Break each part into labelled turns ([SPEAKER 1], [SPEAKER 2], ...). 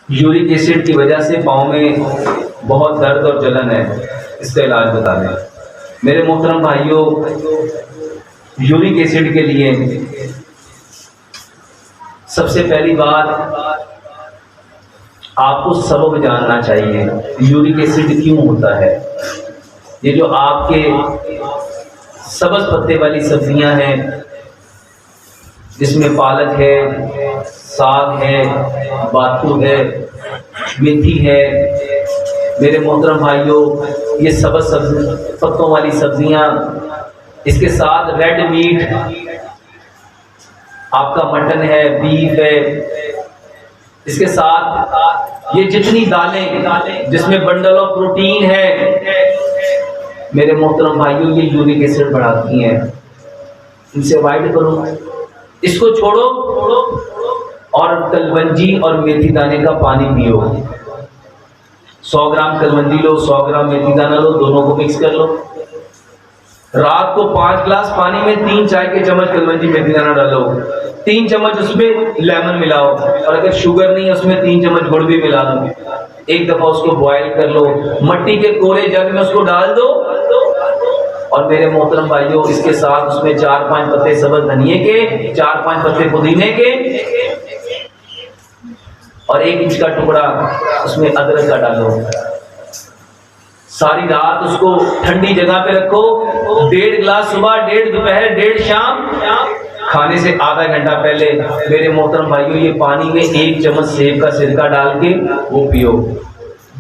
[SPEAKER 1] Uric acid की वजह से पाँव में बहुत दर्द और जलन है, इसका इलाज बता दें। मेरे मोहतरम भाइयों, यूरिक एसिड के लिए सबसे पहली बात आपको सबब जानना चाहिए, यूरिक एसिड क्यों होता है। ये जो आपके सब्ज पत्ते वाली सब्जियां हैं, जिसमें पालक है, साग है, बाथू है, मेथी है, मेरे मोहतरम भाइयों, ये सब्ज पत्तों वाली सब्जियां, इसके साथ रेड मीट, आपका मटन है, बीफ है, इसके साथ ये जितनी दालें जिसमें बंडल ऑफ प्रोटीन है, मेरे मोहतरम भाइयों, ये यूरिक एसिड बढ़ाती हैं। इनसे अवॉइड करो, इसको छोड़ो और कलवंजी और मेथी दाने का पानी पियो। 100 ग्राम कलवंजी लो, 100 ग्राम मेथी दाना लो, दोनों को मिक्स कर लो। रात को 5 ग्लास पानी में 3 चाय के चम्मच कलवंजी मेथी दाना डालो, 3 चम्मच उसमें लेमन मिलाओ, और अगर शुगर नहीं है उसमें 3 चम्मच गुड़ भी मिला लो। एक दफा उसको बॉयल कर लो, मट्टी के कोरे जग में उसको डाल दो, और मेरे मोहतरम भाइयों, इसके साथ उसमें 4-5 पत्ते सब्ज धनिए के, 4-5 पत्ते पुदीने के, और 1 इंच का टुकड़ा उसमें अदरक का डालो। सारी रात उसको ठंडी जगह पे रखो। 1.5 गिलास सुबह, 1.5 दोपहर, 1.5 शाम, खाने से आधा घंटा पहले मेरे मोहतरम भाइयों, ये पानी में 1 चम्मच सेब का सिरका डाल के वो पियो।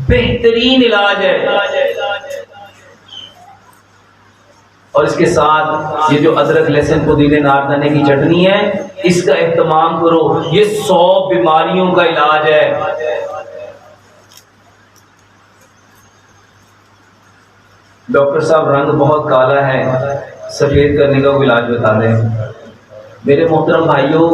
[SPEAKER 1] बेहतरीन इलाज है। और इसके साथ ये जो अदरक, लहसुन, पुदीने, नारदाने की चटनी है, इसका इस्तेमाल करो। ये 100 बीमारियों का इलाज है। डॉक्टर साहब, रंग बहुत काला है, सफेद करने का कोई इलाज बता दें। मेरे मोहतरम भाइयों,